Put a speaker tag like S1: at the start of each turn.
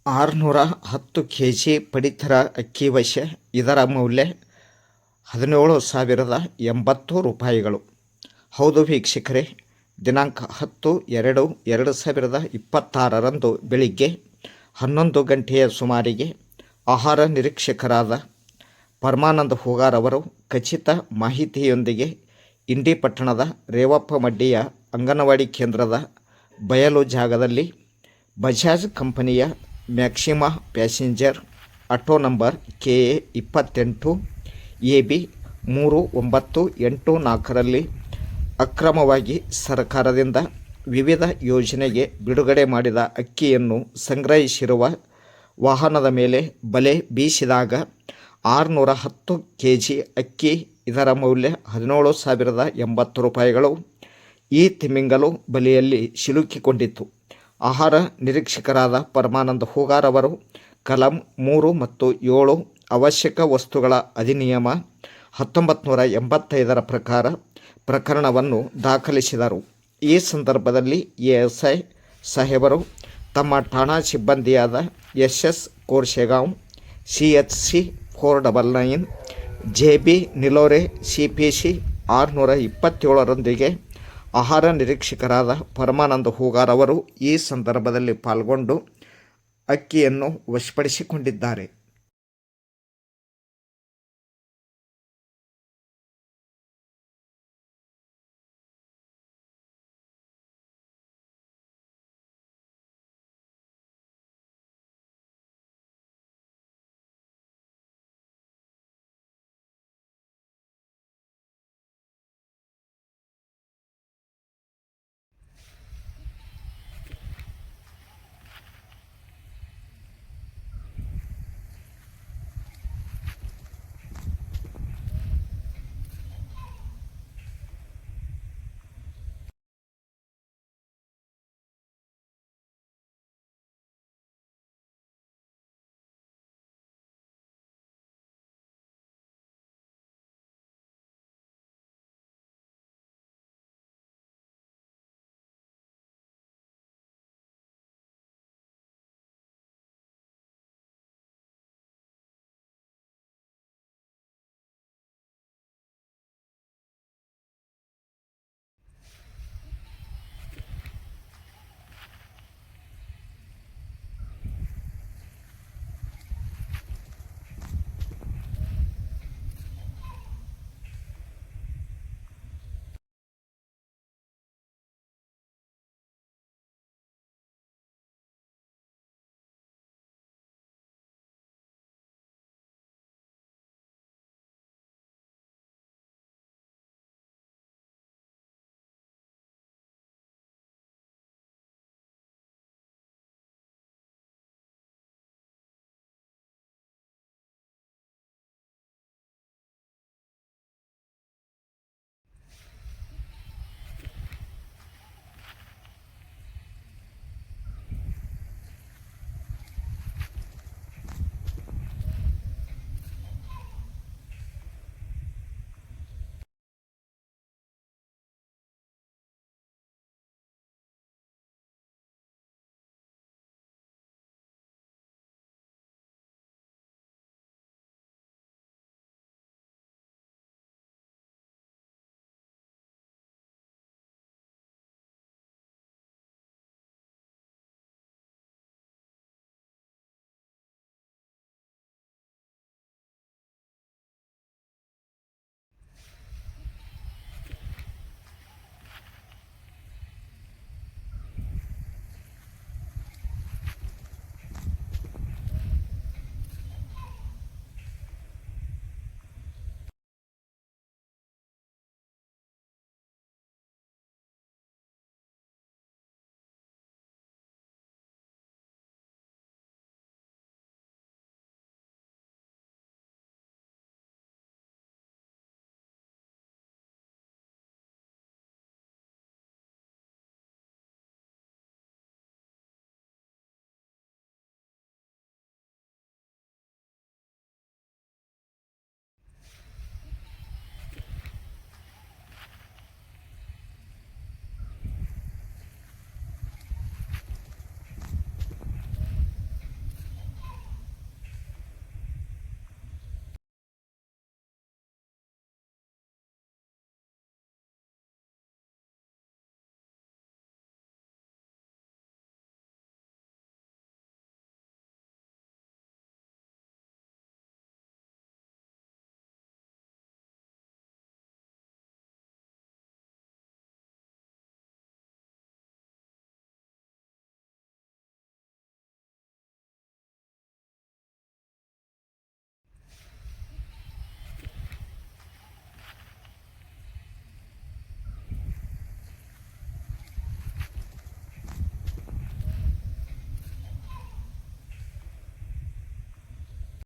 S1: 610 KG ಪಡಿತರ ಅಕ್ಕಿ ವಶ. ಇದರ ಮೌಲ್ಯ 17,080 ರೂಪಾಯಿಗಳು. ಹೌದು ವೀಕ್ಷಕರೇ, ದಿನಾಂಕ 10/2/2026 ಬೆಳಿಗ್ಗೆ 11 ಗಂಟೆಯ ಸುಮಾರಿಗೆ ಆಹಾರ ನಿರೀಕ್ಷಕರಾದ ಪರಮಾನಂದ ಹೂಗಾರ್ ಅವರು ಖಚಿತ ಮಾಹಿತಿಯೊಂದಿಗೆ ಇಂಡಿ ಪಟ್ಟಣದ ರೇವಪ್ಪ ಮಡ್ಡಿಯ ಅಂಗನವಾಡಿ ಕೇಂದ್ರದ ಬಯಲು ಜಾಗದಲ್ಲಿ ಬಜಾಜ್ ಕಂಪನಿಯ maxima passenger auto number KA 28 AB 3984ರಲ್ಲಿ ಅಕ್ರಮವಾಗಿ ಸರ್ಕಾರದಿಂದ ವಿವಿಧ ಯೋಜನೆಗೆ ಬಿಡುಗಡೆ ಮಾಡಿದ ಅಕ್ಕಿಯನ್ನು ಸಂಗ್ರಹಿಸಿರುವ ವಾಹನದ ಮೇಲೆ ಬಲೆ ಬೀಸಿದಾಗ 610 ಕೆಜಿ ಅಕ್ಕಿ, ಇದರ ಮೌಲ್ಯ 17,080 ರೂಪಾಯಿಗಳು ಈ ತಿಮಿಂಗಲ ಬಲೆಯಲ್ಲಿ ಸಿಲುಕಿಕೊಂಡಿತ್ತು. ಆಹಾರ ನಿರೀಕ್ಷಕರಾದ ಪರಮಾನಂದ ಹೂಗಾರ್ ಅವರು ಕಲಂ 3 ಮತ್ತು 7 ಅವಶ್ಯಕ ವಸ್ತುಗಳ ಅಧಿನಿಯಮ 1985 ಪ್ರಕಾರ ಪ್ರಕರಣವನ್ನು ದಾಖಲಿಸಿದರು. ಈ ಸಂದರ್ಭದಲ್ಲಿ ASI ಸಾಹೇಬರು ತಮ್ಮ ಠಾಣಾ ಸಿಬ್ಬಂದಿಯಾದ SS ಕೋರ್ಶೆಗಾಂವ್ CHC 499 JB ನಿಲೋರೆ CPC 627ರೊಂದಿಗೆ ಆಹಾರ ನಿರೀಕ್ಷಕರಾದ ಪರಮಾನಂದ ಹೂಗಾರ್ ಅವರು ಈ ಸಂದರ್ಭದಲ್ಲಿ ಪಾಲ್ಗೊಂಡು ಅಕ್ಕಿಯನ್ನು ವಶಪಡಿಸಿಕೊಂಡಿದ್ದಾರೆ.